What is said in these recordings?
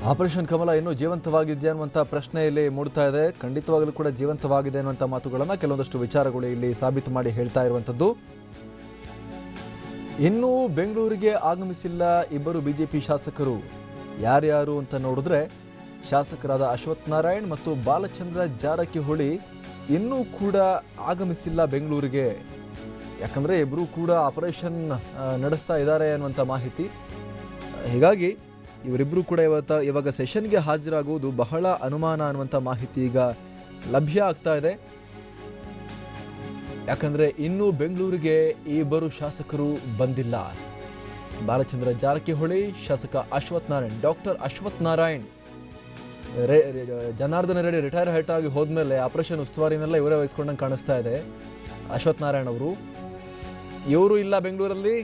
Operation ಕಮಲ ಇನ್ನೂ ಜೀವಂತವಾಗಿದೆ ಅನ್ನುವಂಥ ಪ್ರಶ್ನೆ ಇಲ್ಲಿ ಮೂಡ್ತಾ ಇದೆ. ಖಂಡಿತವಾಗಲೂ ಕೂಡ ಜೀವಂತವಾಗಿದೆ ಅನ್ನುವಂಥ ಮಾತುಗಳನ್ನು ಕೆಲವೊಂದಷ್ಟು ವಿಚಾರಗಳು ಇಲ್ಲಿ ಸಾಬೀತು ಮಾಡಿ ಹೇಳ್ತಾ ಇರುವಂಥದ್ದು. ಇನ್ನೂ ಬೆಂಗಳೂರಿಗೆ ಆಗಮಿಸಿಲ್ಲ ಇಬ್ಬರು ಬಿಜೆಪಿ ಶಾಸಕರು. ಯಾರ್ಯಾರು ಅಂತ ನೋಡಿದ್ರೆ ಶಾಸಕರಾದ ಅಶ್ವಥ್ ನಾರಾಯಣ್ ಮತ್ತು ಬಾಲಚಂದ್ರ ಜಾರಕಿಹೊಳಿ ಇನ್ನೂ ಕೂಡ ಆಗಮಿಸಿಲ್ಲ ಬೆಂಗಳೂರಿಗೆ. ಯಾಕಂದರೆ ಇಬ್ಬರು ಕೂಡ ಆಪರೇಷನ್ ನಡೆಸ್ತಾ ಇದ್ದಾರೆ ಅನ್ನುವಂಥ ಮಾಹಿತಿ. ಹೀಗಾಗಿ ಇವರಿಬ್ಬರು ಕೂಡ ಇವಾಗ ಸೆಷನ್ಗೆ ಹಾಜರಾಗುವುದು ಬಹಳ ಅನುಮಾನ ಅನ್ನುವಂಥ ಮಾಹಿತಿ ಈಗ ಲಭ್ಯ ಆಗ್ತಾ ಇದೆ. ಯಾಕಂದರೆ ಇನ್ನೂ ಬೆಂಗಳೂರಿಗೆ ಈ ಇಬ್ಬರು ಶಾಸಕರು ಬಂದಿಲ್ಲ. ಬಾಲಚಂದ್ರ ಜಾರಕಿಹೊಳಿ, ಶಾಸಕ Ashwath Narayan, doctor Ashwath Narayan Janardhana Reddy retire hurt ಆಗಿ ಹೋದ್ಮೇಲೆ ಆಪರೇಷನ್ ಉಸ್ತುವಾರಿನೆಲ್ಲ ಇವರೇ ವಹಿಸ್ಕೊಂಡಂಗೆ ಕಾಣಿಸ್ತಾ ಇದೆ. ಅಶ್ವಥ್ ನಾರಾಯಣ್ ಅವರು ಇವರು ಇಲ್ಲ ಬೆಂಗಳೂರಲ್ಲಿ,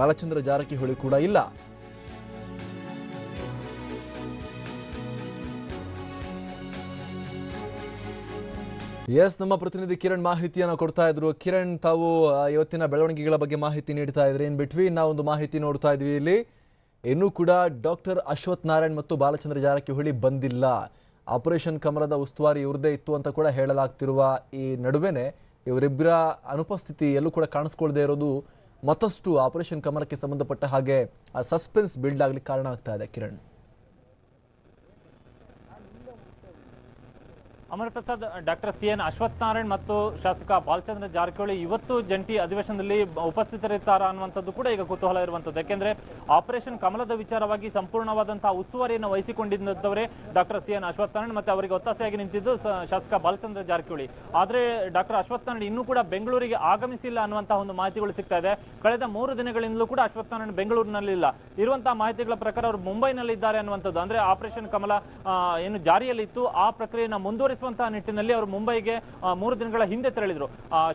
ಬಾಲಚಂದ್ರ ಜಾರಕಿಹೊಳಿ ಕೂಡ ಇಲ್ಲ. ಎಸ್, ನಮ್ಮ ಪ್ರತಿನಿಧಿ ಕಿರಣ್ ಮಾಹಿತಿಯನ್ನು ಕೊಡ್ತಾ ಇದ್ರು. ಕಿರಣ್, ತಾವು ಇವತ್ತಿನ ಬೆಳವಣಿಗೆಗಳ ಬಗ್ಗೆ ಮಾಹಿತಿ ನೀಡ್ತಾ ಇದ್ರಿ. ಇನ್ ಬಿಟ್ವೀನ್ ನಾವು ಒಂದು ಮಾಹಿತಿ ನೋಡ್ತಾ ಇದ್ವಿ. ಇಲ್ಲಿ ಇನ್ನೂ ಕೂಡ ಡಾಕ್ಟರ್ ಅಶ್ವಥ್ ನಾರಾಯಣ್ ಮತ್ತು ಬಾಲಚಂದ್ರ ಜಾರಕಿಹೊಳಿ ಬಂದಿಲ್ಲ. ಆಪರೇಷನ್ ಕಮಲದ ಉಸ್ತುವಾರಿ ಇವ್ರದೇ ಇತ್ತು ಅಂತ ಕೂಡ ಹೇಳಲಾಗ್ತಿರುವ ಈ ನಡುವೆನೆ ಇವರಿಬ್ಬರ ಅನುಪಸ್ಥಿತಿ ಎಲ್ಲೂ ಕೂಡ ಕಾಣಿಸ್ಕೊಳ್ದೇ ಇರೋದು ಮತ್ತಷ್ಟು ಆಪರೇಷನ್ ಕಮಲಕ್ಕೆ ಸಂಬಂಧಪಟ್ಟ ಹಾಗೆ ಸಸ್ಪೆನ್ಸ್ ಬಿಲ್ಡ್ ಆಗ್ಲಿಕ್ಕೆ ಕಾರಣ ಆಗ್ತಾ ಇದೆ. Kiran, Amar Prasad, doctor C N. ಅಶ್ವಥ್ ನಾರಾಯಣ್ ಮತ್ತು ಶಾಸಕ ಬಾಲಚಂದ್ರ ಜಾರಕಿಹೊಳಿ ಇವತ್ತು ಜಂಟಿ ಅಧಿವೇಶನದಲ್ಲಿ ಉಪಸ್ಥಿತರಿರ್ತಾರ ಅನ್ನುವಂಥದ್ದು ಕೂಡ ಈಗ ಕುತೂಹಲ ಇರುವಂಥದ್ದು. ಯಾಕೆಂದ್ರೆ ಆಪರೇಷನ್ ಕಮಲದ ವಿಚಾರವಾಗಿ ಸಂಪೂರ್ಣವಾದಂತಹ ಉಸ್ತುವಾರಿಯನ್ನು ವಹಿಸಿಕೊಂಡಿದ್ದವರೇ ಡಾಕ್ಟರ್ ಸಿ.ಎನ್. ಅಶ್ವಥ್ ನಾರಾಯಣ್, ಮತ್ತೆ ಅವರಿಗೆ ಒತ್ತಾಸೆಯಾಗಿ ನಿಂತಿದ್ದು ಶಾಸಕ ಬಾಲಚಂದ್ರ ಜಾರಕಿಹೊಳಿ. ಆದ್ರೆ ಡಾಕ್ಟರ್ ಅಶ್ವಥ್ ನಾರಾಯಣ್ ಇನ್ನೂ ಕೂಡ ಬೆಂಗಳೂರಿಗೆ ಆಗಮಿಸಿಲ್ಲ ಅನ್ನುವಂತಹ ಒಂದು ಮಾಹಿತಿಗಳು ಸಿಗ್ತಾ ಇದೆ. ಕಳೆದ 3 ದಿನಗಳಿಂದಲೂ ಕೂಡ ಅಶ್ವಥ್ ನಾರಾಯಣ್ ಬೆಂಗಳೂರಿನಲ್ಲಿಲ್ಲ. ಇರುವಂತಹ ಮಾಹಿತಿಗಳ ಪ್ರಕಾರ ಅವರು ಮುಂಬೈನಲ್ಲಿದ್ದಾರೆ ಅನ್ನುವಂಥದ್ದು. ಅಂದ್ರೆ ಆಪರೇಷನ್ ಕಮಲ ಏನು ಜಾರಿಯಲ್ಲಿತ್ತು ಆ ಪ್ರಕ್ರಿಯೆಯನ್ನು ಮುಂದುವರಿಸುವಂತಹ ನಿಟ್ಟಿನಲ್ಲಿ ಅವರು ಮುಂಬೈಗೆ 3 ದಿನಗಳ ಹಿಂದೆ ತೆರಳಿದ್ರು.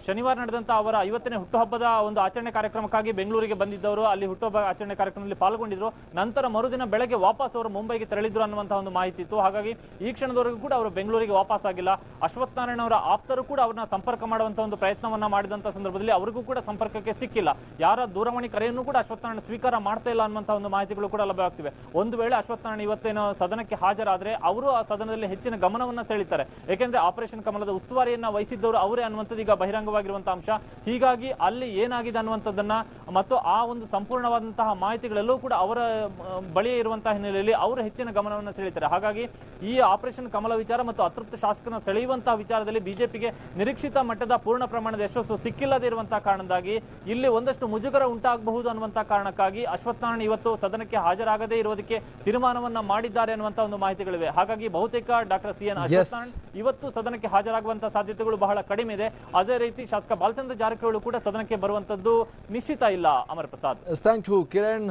ಶನಿವಾರ ನಡೆದಂತಹ ಅವರ 50ನೇ ಹುಟ್ಟುಹಬ್ಬದ ಒಂದು ಆಚರಣೆ ಕಾರ್ಯಕ್ರಮಕ್ಕಾಗಿ ಬೆಂಗಳೂರಿಗೆ ಬಂದಿದ್ದವರು ಅಲ್ಲಿ ಹುಟ್ಟುಹಬ್ಬ ಆಚರಣೆ ಕಾರ್ಯಕ್ರಮದಲ್ಲಿ ಪಾಲ್ಗೊಂಡಿದ್ರು. ನಂತರ ಮರುದಿನ ಬೆಳಗ್ಗೆ ವಾಪಸ್ ಅವರು ಮುಂಬೈಗೆ ತೆರಳಿದ್ರು ಅನ್ನುವಂತಹ ಒಂದು ಮಾಹಿತಿ ಇತ್ತು. ಹಾಗಾಗಿ ಈ ಕ್ಷಣದವರೆಗೂ ಕೂಡ ಅವರು ಬೆಂಗಳೂರಿಗೆ ವಾಪಸ್ ಆಗಿಲ್ಲ. ಅಶ್ವಥ್ ನಾರಾಯಣ್ ಅವರ ಆಪ್ತರು ಕೂಡ ಅವ್ರನ್ನ ಸಂಪರ್ಕ ಮಾಡುವಂತಹ ಒಂದು ಪ್ರಯತ್ನವನ್ನ ಮಾಡಿದಂತಹ ಸಂದರ್ಭದಲ್ಲಿ ಅವರಿಗೂ ಕೂಡ ಸಂಪರ್ಕಕ್ಕೆ ಸಿಕ್ಕಿಲ್ಲ. ಯಾರ ದೂರವಾಣಿ ಕರೆಯನ್ನು ಕೂಡ ಅಶ್ವಥ್ ನಾರಾಯಣ್ ಸ್ವೀಕಾರ ಮಾಡ್ತಾ ಇಲ್ಲ ಅನ್ನುವಂತಹ ಒಂದು ಮಾಹಿತಿಗಳು ಕೂಡ ಲಭ್ಯವಾಗ್ತಿವೆ. ಒಂದು ವೇಳೆ ಅಶ್ವಥ್ ನಾರಾಯಣ್ ಇವತ್ತೇನು ಸದನಕ್ಕೆ ಹಾಜರಾದ್ರೆ ಅವರು ಆ ಸದನದಲ್ಲಿ ಹೆಚ್ಚಿನ ಗಮನವನ್ನ ಸೆಳೀತಾರೆ. ಯಾಕೆಂದ್ರೆ ಆಪರೇಷನ್ ಕಮಲದ ಉಸ್ತುವಾರಿಯನ್ನ ವಹಿಸಿದ್ದವರು ಅವರೇ ಅನ್ನುವಂಥದ್ದು ಈಗ ಬಹಿರಂಗವಾಗಿರುವಂತಹ ಅಂಶ. ಹೀಗಾಗಿ ಅಲ್ಲಿ ಏನಾಗಿದೆ ಅನ್ನುವಂಥದ್ದನ್ನ ಮತ್ತು ಆ ಒಂದು ಸಂಪೂರ್ಣವಾದಂತಹ ಮಾಹಿತಿಗಳೆಲ್ಲವೂ ಕೂಡ ಅವರ ಬಳಿ ಇರುವಂತಹ ಹಿನ್ನೆಲೆಯಲ್ಲಿ ಅವರು ಹೆಚ್ಚಿನ ಗಮನವನ್ನು ಸೆಳೀತಾರೆ. ಹಾಗಾಗಿ ಈ ಆಪರೇಷನ್ ಕಮಲ ವಿಚಾರ ಮತ್ತು ಅತೃಪ್ತ ಶಾಸಕನ ಸೆಳೆಯುವಂತಹ ವಿಚಾರದಲ್ಲಿ ಬಿಜೆಪಿಗೆ ನಿರೀಕ್ಷಿತ ಮಟ್ಟದ ಪೂರ್ಣ ಪ್ರಮಾಣದ ಯಶಸ್ಸು ಸಿಕ್ಕಿಲ್ಲದೆ ಇರುವಂತಹ ಕಾರಣದಿಂದಾಗಿ ಇಲ್ಲಿ ಒಂದಷ್ಟು ಮುಜುಗರ ಉಂಟಾಗಬಹುದು ಅನ್ನುವಂತಹ ಕಾರಣಕ್ಕಾಗಿ ಅಶ್ವಥ್ ನಾರಾಯಣ್ ಇವತ್ತು ಸದನಕ್ಕೆ ಹಾಜರಾಗದೇ ಇರೋದಕ್ಕೆ ತೀರ್ಮಾನವನ್ನ ಮಾಡಿದ್ದಾರೆ ಅನ್ನುವಂತಹ ಒಂದು ಮಾಹಿತಿಗಳಿವೆ. ಹಾಗಾಗಿ ಬಹುತೇಕ ಡಾಕ್ಟರ್ ಸಿ.ಎನ್. ಅಶ್ವಥ್ ನಾರಾಯಣ್ ಇವತ್ತು ಸದನಕ್ಕೆ ಹಾಜರಾಗುವಂತಹ ಸಾಧ್ಯತೆಗಳು ಬಹಳ ಕಡಿಮೆ ಇದೆ. ಅದೇ ರೀತಿ ಶಾಸಕ ಬಾಲಚಂದ್ರ ಜಾರಕಿಹೊಳಿ ಕೂಡ ಸದನಕ್ಕೆ ಬರುವಂತದ್ದು ನಿಶ್ಚಿತ ಇಲ್ಲ. Amar Prasad, thank you Kiran.